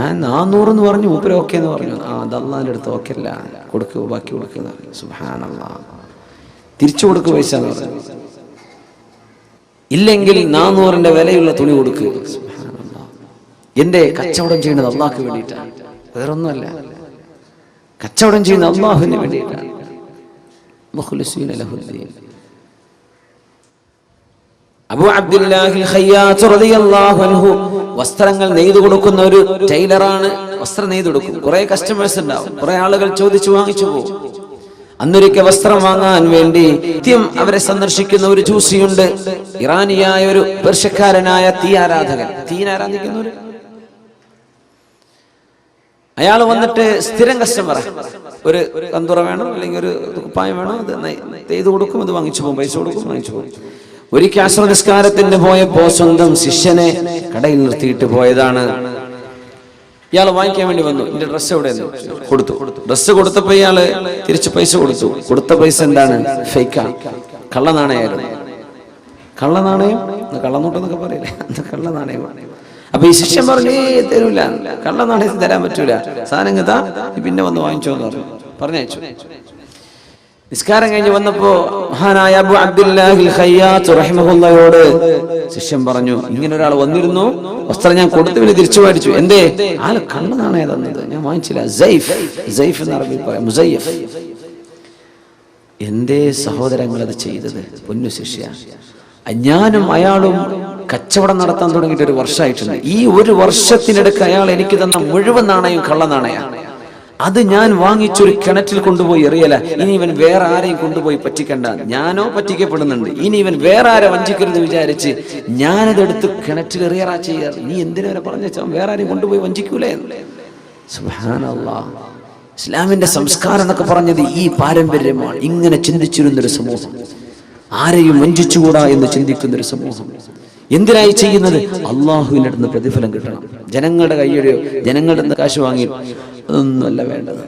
ഞാൻ 400 എന്ന് പറഞ്ഞു, മൂപ്പര് ഓക്കെ എന്ന് പറഞ്ഞു. അത് അള്ളാഹിന്റെ അടുത്ത് ഓക്കെ അല്ല, കൊടുക്കുക, ബാക്കി കൊടുക്കുക. സുബ്ഹാനല്ലാഹ്. തിരിച്ചു കൊടുക്കുക പൈസ എന്ന് പറഞ്ഞു. ഇല്ലെങ്കിൽ 400ന്റെ വിലയുള്ള തുണി കൊടുക്കുക. സുബ്ഹാനല്ലാഹ്. എന്റെ കച്ചവടം ചെയ്യുന്നത് അള്ളാഹ്ക്ക് വേണ്ടിയിട്ടാണ്, വേറൊന്നുമല്ല. കച്ചവടം ചെയ്യുന്ന അള്ളാഹുവിന് വേണ്ടിയിട്ടാണ്. മുഖ്ലിസീന ലഹുദ്ദീൻ. അബൂ അബ്ദുല്ലാഹിൽ ഖയ്യാത്ത് റളിയല്ലാഹു അൻഹു വസ്ത്രങ്ങൾ നെയ്തു കൊടുക്കുന്ന ഒരു ടൈലറാണ്. വസ്ത്രം നെയ്തു കൊടുക്കും. കുറെ കസ്റ്റമേഴ്സ് ഉണ്ടാവും, കുറെ ആളുകൾ ചോദിച്ചു വാങ്ങിച്ചു പോകും. അന്നൊരിക്കൽ വസ്ത്രം വാങ്ങാൻ വേണ്ടി നിത്യം അവരെ സന്ദർശിക്കുന്ന ഒരു ജൂസിയുണ്ട്. ഇറാനിയായ ഒരു പേർഷ്യക്കാരനായ തീ ആരാധിക്കുന്ന അയാൾ വന്നിട്ട് സ്ഥിരം കസ്റ്റമർ. ഒരു കന്തുറ വേണം, അല്ലെങ്കിൽ ഒരു കുപ്പായം വേണം, അത് നെയ്തു കൊടുക്കും, അത് വാങ്ങിച്ചു പോകും, പൈസ കൊടുക്കും, വാങ്ങിച്ചു പോകും. ഒരിക്കൽ അസ്ർ നിസ്കാരത്തിന് പോയപ്പോ സ്വന്തം ശിഷ്യനെ കടയിൽ നിർത്തിയിട്ട് പോയതാണ്. ഇയാൾ വാങ്ങിക്കാൻ വേണ്ടി വന്നു. എന്റെ ഡ്രസ്സ് എവിടെ കൊടുത്തു. ഡ്രസ്സ് കൊടുത്തപ്പോ ഇയാള് തിരിച്ച് പൈസ കൊടുത്തു. കൊടുത്ത പൈസ എന്താണ്? ഫേക്കാണ്, കള്ളനാണയമായിരുന്നു. കള്ളനാണയം, കള്ളനോട്ടെന്നൊക്കെ പറയില്ലേ, കള്ളനാണയമാണ്. അപ്പൊ ഈ ശിഷ്യൻ പറഞ്ഞു, തരൂല, കള്ളനാണയം തരാൻ പറ്റൂല, സാധനം കഥാ പിന്നെ വന്ന് വാങ്ങിച്ചോന്ന് പറഞ്ഞയച്ചു. നിസ്കാരം കഴിഞ്ഞ് വന്നപ്പോ മഹാനായ അബൂ അബ്ദുല്ലാഹിൽ ഖയ്യാത്ത് റഹിമഹുല്ലാഹയോട് ശിഷ്യൻ പറഞ്ഞു, ഇങ്ങനെ ഒരാൾ വന്നിരുന്നു, വസ്ത്രം ഞാൻ കൊടുത്തു, പിന്നെ തിരിച്ചു മേടിച്ചു. എന്തേ? ആള് കള്ളനാണയം തന്നത്, ഞാൻ വാങ്ങിച്ചില്ല. സൈഫ് എന്ന് അറബിയിൽ പറയാം, മുസയ്യഫ്. എന്തേ സഹോദരങ്ങൾ അത് ചെയ്തത്? പൊന്നു ശിഷ്യ, ഞാനും അയാളും കച്ചവടം നടത്താൻ തുടങ്ങിയിട്ട് 1 വർഷമായിട്ടുണ്ട്. ഈ 1 വർഷത്തിനിടയ്ക്ക് അയാൾ എനിക്ക് തന്ന മുഴുവൻ നാണയം കള്ളനാണയാണ്. അത് ഞാൻ വാങ്ങിച്ചൊരു കിണറ്റിൽ കൊണ്ടുപോയി എറിയല. ഇനി ഇവൻ വേറെ ആരെയും കൊണ്ടുപോയി പറ്റിക്കണ്ട, ഞാനോ പറ്റിക്കപ്പെടുന്നുണ്ട്, ഇനി ഇവൻ വേറെ ആരെ വഞ്ചിക്കരുത് വിചാരിച്ച് ഞാനതെടുത്ത് കിണറ്റിൽ എറിയറാ ചെയ്യാറ്. നീ എന്തിനവരെ പറഞ്ഞാൽ വേറെ ആരെയും കൊണ്ടുപോയി വഞ്ചിക്കൂലേ? സുബ്ഹാനല്ലാഹ്. ഇസ്ലാമിന്റെ സംസ്കാരം എന്നൊക്കെ പറഞ്ഞത് ഈ പാരമ്പര്യമാണ്. ഇങ്ങനെ ചിന്തിച്ചിരുന്നൊരു സമൂഹം, ആരെയും വഞ്ചിച്ചുകൂടാ എന്ന് ചിന്തിക്കുന്നൊരു സമൂഹം. എന്തിനായി ചെയ്യുന്നത്? അള്ളാഹുവിൻ്റെ അടുത്ത് പ്രതിഫലം കിട്ടണം. ജനങ്ങളുടെ കയ്യിലെയോ ജനങ്ങളുടെ അടുത്ത് കാശ് വാങ്ങി അതൊന്നുമല്ല വേണ്ടത്.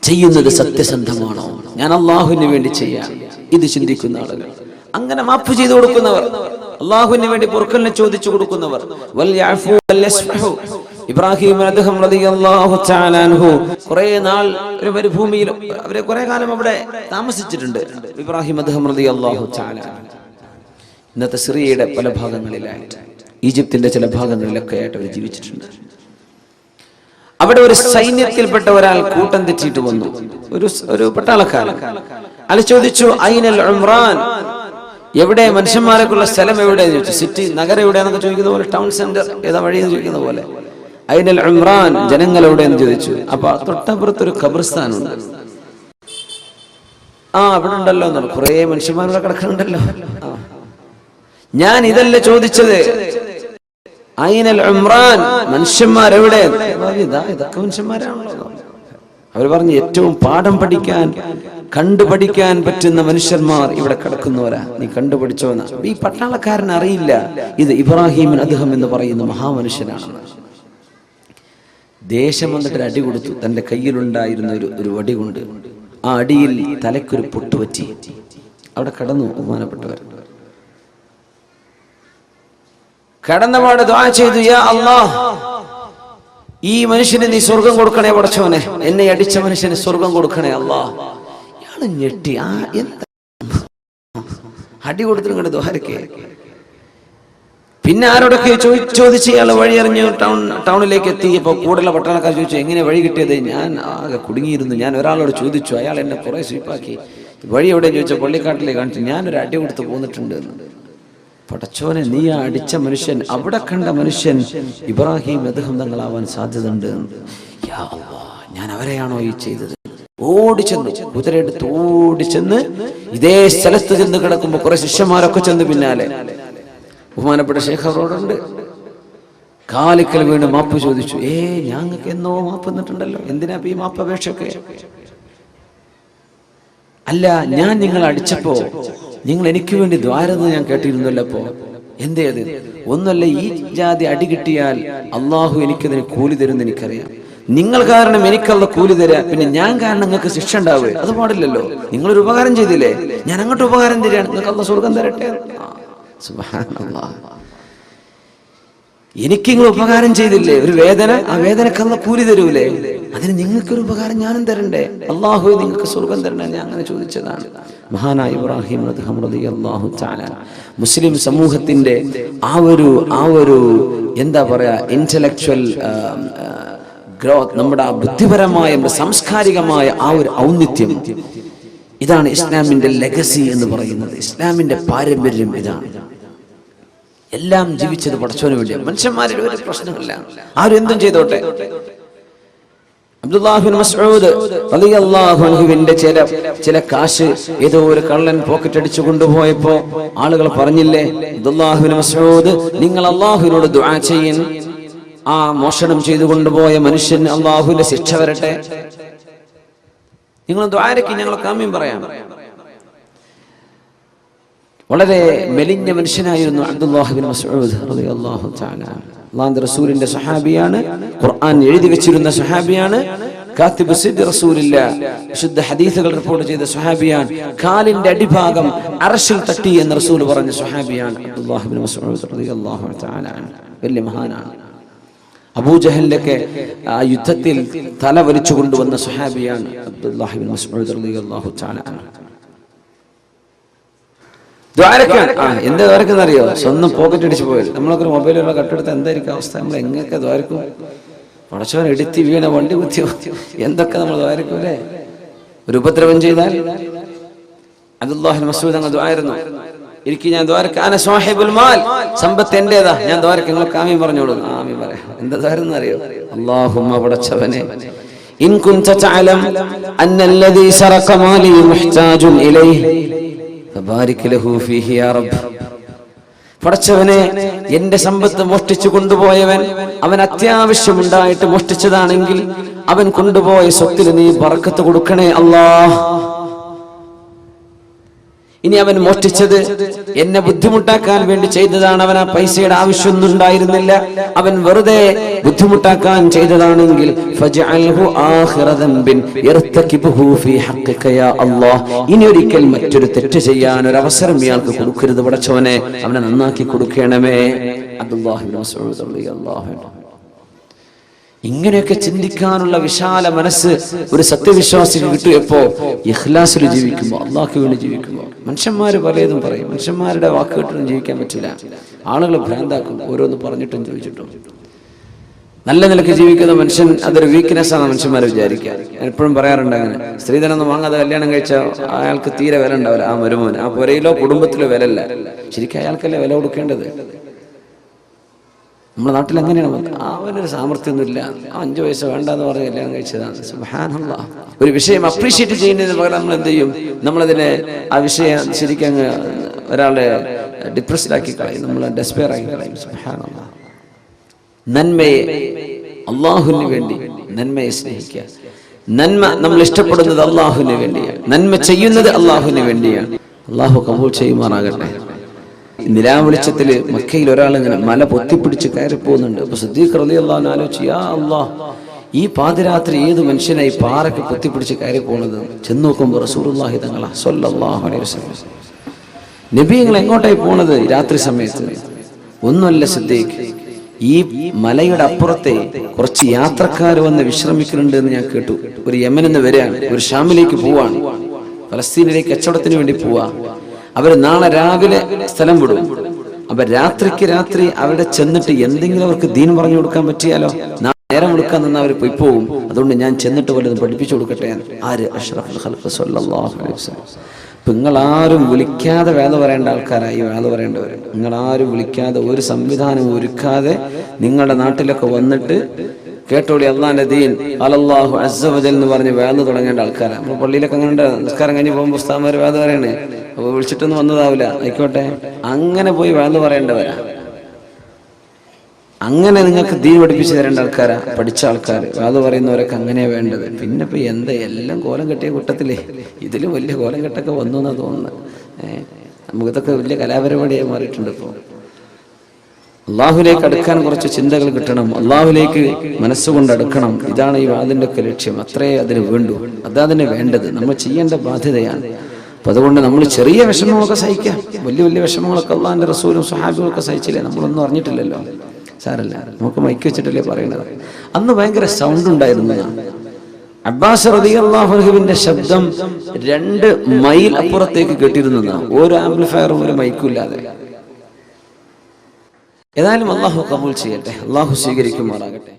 ചെയ്യുന്നത് സത്യസന്ധമാണോ, ഞാൻ അള്ളാഹുവിന് വേണ്ടി ചെയ്യാം, ഇത് ചിന്തിക്കുന്ന ആളുകൾ. അങ്ങനെ മാപ്പ് ചെയ്തു കൊടുക്കുന്നവർ, അള്ളാഹുവിന് വേണ്ടി പൊറുക്കലിനെ ചോദിച്ചു കൊടുക്കുന്നവർ. ഇബ്രാഹിം അദ്ദേഹം റളിയല്ലാഹു തആല അൻഹു കുറേ നാൾ ഒരു മരുഭൂമിയിൽ അവരെ കുറെ കാലം അവിടെ താമസിച്ചിട്ടുണ്ട്. ഇബ്രാഹിം അദ്ദേഹം റളിയല്ലാഹു തആല ഇന്നത്തെ സിറിയയുടെ പല ഭാഗങ്ങളിലായിട്ട്, ഈജിപ്തിന്റെ ചില ഭാഗങ്ങളിലൊക്കെ ആയിട്ട് അവർ ജീവിച്ചിട്ടുണ്ട്. അവിടെ ഒരു സൈന്യത്തിൽപ്പെട്ട ഒരാൾ കൂട്ടം തെറ്റിയിട്ട് വന്നു, ഒരു പട്ടാളക്കാരൻ. അയാൾ ചോദിച്ചു, ഐനൽ ഉംറാൻ, എവിടെ മനുഷ്യന്മാരൊക്കെയുള്ള സ്ഥലം എവിടെയെന്ന് ചോദിച്ചു. സിറ്റി, നഗരം എവിടെയാണെന്നൊക്കെ ചോദിക്കുന്ന പോലെ, ടൗൺ സെന്റർ ഏതാ വഴിയെന്ന് ചോദിക്കുന്ന പോലെ, ഐനൽ ഉംറാൻ, ജനങ്ങൾ എവിടെയെന്ന് ചോദിച്ചു. അപ്പൊ തൊട്ടപ്പുറത്തൊരു ഖബർസ്ഥാനുണ്ട്. അവിടെ ഉണ്ടല്ലോ എന്നാണ്, കുറെ മനുഷ്യന്മാരുടെ കിടക്കുന്നുണ്ടല്ലോ. ഞാൻ ഇതല്ല ചോദിച്ചത്, ഐനൽ ഉംറാൻ, മനുഷ്യന്മാരെവിടെ? ഇതൊക്കെ മനുഷ്യന്മാരാണല്ലോ. അവർ പറഞ്ഞു, ഏറ്റവും പാഠം പഠിക്കാൻ, കണ്ടുപഠിക്കാൻ പറ്റുന്ന മനുഷ്യന്മാർ ഇവിടെ കിടക്കുന്നവരാ, നീ കണ്ടുപഠിച്ചോന്നാ. ഈ പട്ടാളക്കാരൻ അറിയില്ല ഇത് ഇബ്രാഹിം അദ്ദേഹം എന്ന് പറയുന്ന മഹാമനുഷ്യനാണെന്ന്. ദേശം വന്നിട്ട് ഒരു അടി കൊടുത്തു. തന്റെ കയ്യിലുണ്ടായിരുന്ന ഒരു വടി കൊണ്ട് ആ അടിയിൽ തലയ്ക്കൊരു പൊട്ടുപറ്റി. അവിടെ കടന്നു ബഹുമാനപ്പെട്ടവർ. കടന്നപാട് ദുആ ചെയ്തു, യാ അല്ലാഹ്, ഈ മനുഷ്യന് നീ സ്വർഗം കൊടുക്കണേ പടച്ചോനെ, എന്നെ അടിച്ച മനുഷ്യന് സ്വർഗം കൊടുക്കണേ അല്ലാഹ്. ഇയാള് ഞെട്ടി, എന്താ അടി കൊടുത്തിട്ട് ദ്വാരക്കേ. പിന്നെ ആരോടൊക്കെ ചോദിച്ച് ഇയാൾ വഴി അറിഞ്ഞു ടൗണിലേക്ക് എത്തിയപ്പോ കൂടുതൽ പട്ടാളക്കാർ ചോദിച്ചു, എങ്ങനെ വഴി കിട്ടിയത്? ഞാൻ ആകെ കുടുങ്ങിയിരുന്നു, ഞാൻ ഒരാളോട് ചോദിച്ചു, അയാൾ എന്നെ കുറെ സ്വീപ്പാക്കി. വഴി എവിടെ ചോദിച്ചാൽ പള്ളിക്കാട്ടിലേക്ക് കാണിച്ചു, ഞാനൊരു അടി കൊടുത്ത് പോന്നിട്ടുണ്ട്. പടച്ചോനെ, നീ ആ അടിച്ച മനുഷ്യൻ, അവിടെ കണ്ട മനുഷ്യൻ ഇബ്രാഹിം അദ്ദേഹം തങ്ങളാവാൻ സാധ്യതയുണ്ട്. ഞാൻ അവരെയാണോ ഈ ചെയ്തത്? ഓടിച്ചെന്നു, കുതിരയെടുത്ത് ഓടിച്ചെന്ന് ഇതേ സ്ഥലത്ത് ചെന്ന് കിടക്കുമ്പോ കുറെ ശിഷ്യന്മാരൊക്കെ ചെന്ന് പിന്നാലെ. ബഹുമാനപ്പെട്ട ശൈഖ് അവരോടുണ്ട്, കാലിക്കൽ വീണ് മാപ്പ് ചോദിച്ചു. ഞങ്ങൾക്ക് എന്നോ മാപ്പ് തന്നിട്ടുണ്ടല്ലോ, എന്തിനാ ഈ മാപ്പ് അപേക്ഷയൊക്കെ? അല്ല, ഞാൻ നിങ്ങളെ അടിച്ചപ്പോ നിങ്ങൾ എനിക്ക് വേണ്ടി ദ്വാരന്ന് ഞാൻ കേട്ടിരുന്നല്ലോ. അപ്പോ എന്തേ അത്? ഒന്നല്ല, ഈ ജാതി അടി കിട്ടിയാൽ അള്ളാഹു എനിക്കതിന് കൂലി തരുമെന്ന് എനിക്കറിയാം. നിങ്ങൾ കാരണം എനിക്കല്ല കൂലി തരാ, പിന്നെ ഞാൻ കാരണം നിങ്ങൾക്ക് ശിക്ഷ ഉണ്ടാവുക, അത് പാടില്ലല്ലോ. നിങ്ങളൊരു ഉപകാരം ചെയ്തില്ലേ, ഞാൻ അങ്ങോട്ട് ഉപകാരം തരാണ്, നിങ്ങൾക്ക് അള്ളാഹ് സ്വർഗം തരട്ടെ. സുബ്ഹാനല്ലാഹ്. എനിക്ക് നിങ്ങൾ ഉപകാരം ചെയ്തില്ലേ, ഒരു വേദന, ആ വേദനക്ക് അള്ളാഹ് കൂലി തരൂലേ? അതിന് നിങ്ങൾക്കൊരു ഉപകാരം ഞാനും തരണ്ടേ? അള്ളാഹു നിങ്ങൾക്ക് സ്വർഗം തരണേ? ഞാൻ അങ്ങനെ ചോദിച്ചതാണ്. മഹാനായ ഇബ്രാഹിം റളിയല്ലാഹു തആല മുസ്ലിം സമൂഹത്തിന്റെ ആ ഒരു എന്താ പറയാ ഇന്റലക്ച്വൽ ഗ്രോത്ത്, നമ്മുടെ ബുദ്ധിപരമായ സാംസ്കാരികമായ ആ ഒരു ഔന്നിത്യം, ഇതാണ് ഇസ്ലാമിന്റെ ലെഗസി എന്ന് പറയുന്നത്. ഇസ്ലാമിന്റെ പാരമ്പര്യം ഇതാണ്. എല്ലാം ജീവിച്ചത് പടച്ചവന് വേണ്ടിയാണ്. മനുഷ്യന്മാരുടെ ഒരു പ്രശ്നമില്ല, ആരും എന്തും ചെയ്തോട്ടെ. അബ്ദുല്ലാഹ് ബിൻ മസ്ഊദ് റളിയല്ലാഹു അൻഹുവിന്റെ ചില കാശ് ഏതോ ഒരു കള്ളൻ പോക്കറ്റ് അടിച്ചു കൊണ്ടുപോയപ്പോ ആളുകൾ പറഞ്ഞില്ലേ, അബ്ദുല്ലാഹ് ബിൻ മസ്ഊദ് നിങ്ങൾ അല്ലാഹുവിനോട് ദുആ ചെയ്യൻ, ആ മോഷണം ചെയ്തു കൊണ്ടുപോയ മനുഷ്യന് അല്ലാഹുവിന്റെ ശിക്ഷ വരട്ടെ, നിങ്ങൾ ദുആരക്ക് ഞങ്ങൾ കാമ്യം പറയാം. വളരെ മെലിഞ്ഞ മനുഷ്യനായിരുന്നു അബ്ദുല്ലാഹ് ബിൻ മസ്ഊദ് റളിയല്ലാഹു തആല. അല്ലാഹുവിന്റെ റസൂലിന്റെ സഹാബിയാണ്, ഖുർആൻ എഴുതി വെച്ചിരുന്ന സഹാബിയാണ്, കാത്തിബ് സിദ്ദ് റസൂലില്ലാ, വിശുദ്ധ ഹദീസുകൾ റിപ്പോർട്ട് ചെയ്ത സഹാബിയാണ്. കാലിന്റെ അടിഭാഗം അർശിൽ തട്ടി എന്ന് റസൂൽ പറഞ്ഞ സഹാബിയാണ് അബ്ദുല്ലാഹ് ബിൻ മസ്ഊദ് റളിയല്ലാഹു തആല. വലിയ മഹാനാണ്. അബൂജഹലിന്റെ ആ യുദ്ധത്തിൽ തല വലിച്ചു കൊണ്ടുവന്ന സഹാബിയാണ് അബ്ദുല്ലാഹ് ബിൻ മസ്ഊദ് റളിയല്ലാഹു തആല. എന്താ ദ്വാരക്കെന്നറിയോ? സ്വന്തം പോക്കറ്റ് അടിച്ചു പോയത്. നമ്മളൊക്കെ മൊബൈലുള്ള കട്ടെടുത്ത് എന്തായിരിക്കും അവസ്ഥ? നമ്മൾ എങ്ങനെയൊക്കെ ദ്വാരക്കും? പടച്ചവൻ എടുത്തി വീണ, വണ്ടി കുത്തിയോ, എന്തൊക്കെ നമ്മൾ ദ്വാരക്കും അല്ലേ? ഒരു ഉപദ്രവം ചെയ്താൽ അബ്ദുല്ലാഹ് ബിൻ മസ്ഊദ് അങ്ങ് ദ്വാരുന്നു, എനിക്ക് ഞാൻ ദ്വാരക്ക, അന സാഹിബുൽ മാൽ, സമ്പത്ത് എന്റേതാ, ഞാൻ ദ്വാരക്ക, നിങ്ങൾക്ക് ആമീൻ പറഞ്ഞോളൂ. ആമീൻ പറയാം. എന്താ ദ്വാരെന്ന് അറിയോ? അല്ലാഹുമ്മ പടച്ചവനെ, ഇൻ കുൻത തഅലം അന്നല്ലദീ സറഖ മാലി മുഹ്താജുൻ ഇലൈഹി ഫബാരിക് ലഹു ഫീഹി യാ റബ്ബ്. പടച്ചവനെ, എന്റെ സമ്പത്ത് മോഷ്ടിച്ചു കൊണ്ടുപോയവൻ അവൻ അത്യാവശ്യമുണ്ടായിട്ട് മോഷ്ടിച്ചതാണെങ്കിൽ അവൻ കൊണ്ടുപോയ സ്വത്തിൽ നീ ബറക്കത്ത് കൊടുക്കണേ അല്ലാഹ്. ഇനി അവൻ മോഷ്ടിച്ചത് എന്നെ ബുദ്ധിമുട്ടാക്കാൻ വേണ്ടി ചെയ്തതാണ്, അവൻ ആ പൈസയുടെ ആവശ്യമൊന്നും ഉണ്ടായിരുന്നില്ല, അവൻ വെറുതെ ബുദ്ധിമുട്ടാക്കാൻ ചെയ്തതാണെങ്കിൽ ഫജ്അൽഹു ആഖിറ ദംബിൻ യർതകിബുഹു ഫീ ഹഖ്ഖിക യാ അല്ലാഹ്. ഇനി ഒരിക്കൽ മറ്റൊരു തെറ്റ് ചെയ്യാൻ ഒരു അവസരം ഇയാൾക്ക് കൊടുക്കരുത് പടച്ചവനെ, അവനെ നന്നാക്കി കൊടുക്കണമേ. അബ്ദുല്ലാഹ് ബിൻ മസ്ഊദ് റളിയല്ലാഹു അൻഹു. ഇങ്ങനെയൊക്കെ ചിന്തിക്കാനുള്ള വിശാല മനസ്സ് ഒരു സത്യവിശ്വാസിക്ക് കിട്ടിയപ്പോ, ഇഖ്ലാസിൽ ജീവിക്കുമ്പോ, അള്ളാഹ്ക്ക് വേണ്ടി ജീവിക്കുമ്പോ. മനുഷ്യന്മാര് പലതും പറയും, മനുഷ്യന്മാരുടെ വാക്ക് കേട്ടിട്ടും ജീവിക്കാൻ പറ്റില്ല. ആളുകൾ ഭ്രാന്താക്കും, ഓരോന്ന് പറഞ്ഞിട്ടും ചോദിച്ചിട്ടും. നല്ല നിലയ്ക്ക് ജീവിക്കുന്ന മനുഷ്യൻ അതൊരു വീക്ക്നെസ് ആണ് മനുഷ്യന്മാരെ വിചാരിക്കുക. എപ്പോഴും പറയാറുണ്ട് അങ്ങനെ, സ്ത്രീധനൊന്നും വാങ്ങാതെ കല്യാണം കഴിച്ചാൽ അയാൾക്ക് തീരെ വില ഉണ്ടാവില്ല. ആ മരുമോൻ, ആ പുരയിലോ കുടുംബത്തിലോ വിലല്ല. ശരിക്കും അയാൾക്കല്ലേ വില കൊടുക്കേണ്ടത്. നമ്മുടെ നാട്ടിൽ എങ്ങനെയാണ്? അവനൊരു സാമർത്ഥ്യമൊന്നുമില്ല, 5 വയസ്സ് വേണ്ടെന്ന് പറഞ്ഞ് കല്യാണം കഴിച്ചതാണ്. സുബ്ഹാനല്ലാഹ്. ഒരു വിഷയം അപ്രീഷിയേറ്റ് ചെയ്യുന്നതിന് പകരം നമ്മൾ എന്ത് ചെയ്യും? നമ്മളതിനെ ആ വിഷയം ശരിക്കും അങ്ങ് ഒരാളെ ഡിപ്രസ്ഡാക്കി കളയും, നമ്മൾ ഡെസ്പെയർ ആക്കി കളയും. സുബ്ഹാനല്ലാഹ്. നന്മയെ, അള്ളാഹുവിന് വേണ്ടി നന്മയെ സ്നേഹിക്കുക. നന്മ നമ്മൾ ഇഷ്ടപ്പെടുന്നത് അള്ളാഹുവിന് വേണ്ടിയാണ്, നന്മ ചെയ്യുന്നത് അള്ളാഹുവിന് വേണ്ടിയാണ്. അള്ളാഹു കബൂൽ ചെയ്യുമാറാകട്ടെ. നിലാവെളിച്ചത്തില് മക്കയിൽ ഒരാളിങ്ങനെ മല പൊത്തിപ്പിടിച്ച് കയറി പോകുന്നുണ്ട്. അപ്പൊ സിദ്ദീഖ് റളിയല്ലാഹു അൻഹു ആലോചിച്ചു, യാ അല്ലാഹ്, ഈ പാതിരാത്രി ഏത് മനുഷ്യനായി പാറയ്ക്ക് പൊത്തിപ്പിടിച്ച് കയറി പോകുന്നത്? ചെന്ന് നോക്കുമ്പോൾ റസൂലുള്ളാഹി തങ്ങളാ സ്വല്ലല്ലാഹു അലൈഹി വസല്ലം. നബി നിങ്ങൾ എങ്ങോട്ടായി പോണത് രാത്രി സമയത്ത്? ഒന്നുമല്ല സിദ്ദീഖ്, ഈ മലയുടെ അപ്പുറത്തെ കുറച്ച് യാത്രക്കാർ വന്ന് വിശ്രമിക്കുന്നുണ്ട് എന്ന് ഞാൻ കേട്ടു. ഒരു യമനിൽ നിന്ന് വരികയാണ്, ഒരു ഷാമിലേക്ക് പോവാണ്, ഫലസ്തീനിലേക്ക് കച്ചവടത്തിന് വേണ്ടി പോവാ. അവര് നാളെ രാവിലെ സ്ഥലം വിടും. അപ്പൊ രാത്രി അവിടെ ചെന്നിട്ട് എന്തെങ്കിലും അവർക്ക് ദീൻ പറഞ്ഞു കൊടുക്കാൻ പറ്റിയാലോ? നേരം കൊടുക്കാൻ നിന്ന് അവർ പോയി പോകും. അതുകൊണ്ട് ഞാൻ ചെന്നിട്ട് വല്ലതും പഠിപ്പിച്ചു കൊടുക്കട്ടെ. ആര്? അഷ്റഫുൽ ഖൽഖ് സ്വല്ലല്ലാഹു അലൈഹി വസല്ലം. നിങ്ങളാരും വിളിക്കാതെ വേദ പറയേണ്ട ആൾക്കാരായി വേദ പറയേണ്ടവർ. നിങ്ങളാരും വിളിക്കാതെ, ഒരു സംവിധാനം ഒരുക്കാതെ നിങ്ങളുടെ നാട്ടിലൊക്കെ വന്നിട്ട് കേട്ടോളി അള്ളാന്റെ ദീൻ അലല്ലാഹു അസ്സ വജൽ എന്ന് പറഞ്ഞ് വേദ തുടങ്ങേണ്ട ആൾക്കാരാണ്. നമ്മൾ പള്ളിയിലൊക്കെ അങ്ങനെ നിസ്കാരം കഴിഞ്ഞ് പോകുമ്പോൾ ഉസ്താദ്മാർ വേദ പറയണേ, അപ്പൊ വിളിച്ചിട്ടൊന്നും വന്നതാവില്ല, ആയിക്കോട്ടെ. അങ്ങനെ പോയി വേദ പറയേണ്ടവരാ. അങ്ങനെ നിങ്ങൾക്ക് ദീൻ പഠിപ്പിച്ചു തരേണ്ട ആൾക്കാരാ, പഠിച്ച ആൾക്കാർ. വേദ പറയുന്നവരൊക്കെ അങ്ങനെയാ വേണ്ടത്. പിന്നെ ഇപ്പൊ എന്താ എല്ലാം കോലം കെട്ടിയ കൂട്ടത്തിലേ ഇതിലും വലിയ കോലം കെട്ടൊക്കെ വന്നു എന്നാ തോന്നുന്നത്. നമുക്കിതൊക്കെ വലിയ കലാപരിപാടിയായി മാറിയിട്ടുണ്ട്. ഇപ്പോൾ അള്ളാഹുലേക്ക് അടുക്കാൻ കുറച്ച് ചിന്തകൾ കിട്ടണം, അള്ളാഹുലേക്ക് മനസ്സുകൊണ്ട് അടുക്കണം. ഇതാണ് ഈ വാദിന്റെ ഒക്കെ ലക്ഷ്യം. അത്രേ അതിന് വേണ്ടു, അതതിന് വേണ്ടത്, നമ്മൾ ചെയ്യേണ്ട ബാധ്യതയാണ്. അപ്പൊ അതുകൊണ്ട് നമ്മൾ ചെറിയ വിഷമങ്ങളൊക്കെ സഹിക്കാം. വലിയ വലിയ വിഷമങ്ങളൊക്കെ അള്ളാഹിന്റെ റസൂലും സ്വഹാബികളൊക്കെ സഹിച്ചില്ലേ? നമ്മളൊന്നും അറിഞ്ഞിട്ടില്ലല്ലോ. സാരല്ല, നമുക്ക് മൈക്ക് വെച്ചിട്ടല്ലേ പറയുന്നത്. അന്ന് ഭയങ്കര സൗണ്ട് ഉണ്ടായിരുന്നു. അബ്ബാസ് റളിയല്ലാഹു അൻഹുവിന്റെ ശബ്ദം 2 മൈൽ അപ്പുറത്തേക്ക് കേട്ടിരുന്നതാണ്, ഒരു ആംപ്ലിഫയറും ഒരു മൈക്കും ഇല്ലാതെ. ഏതായാലും അള്ളാഹു കബൂൽ ചെയ്യട്ടെ, അള്ളാഹു സ്വീകരിക്കുമാറാകട്ടെ.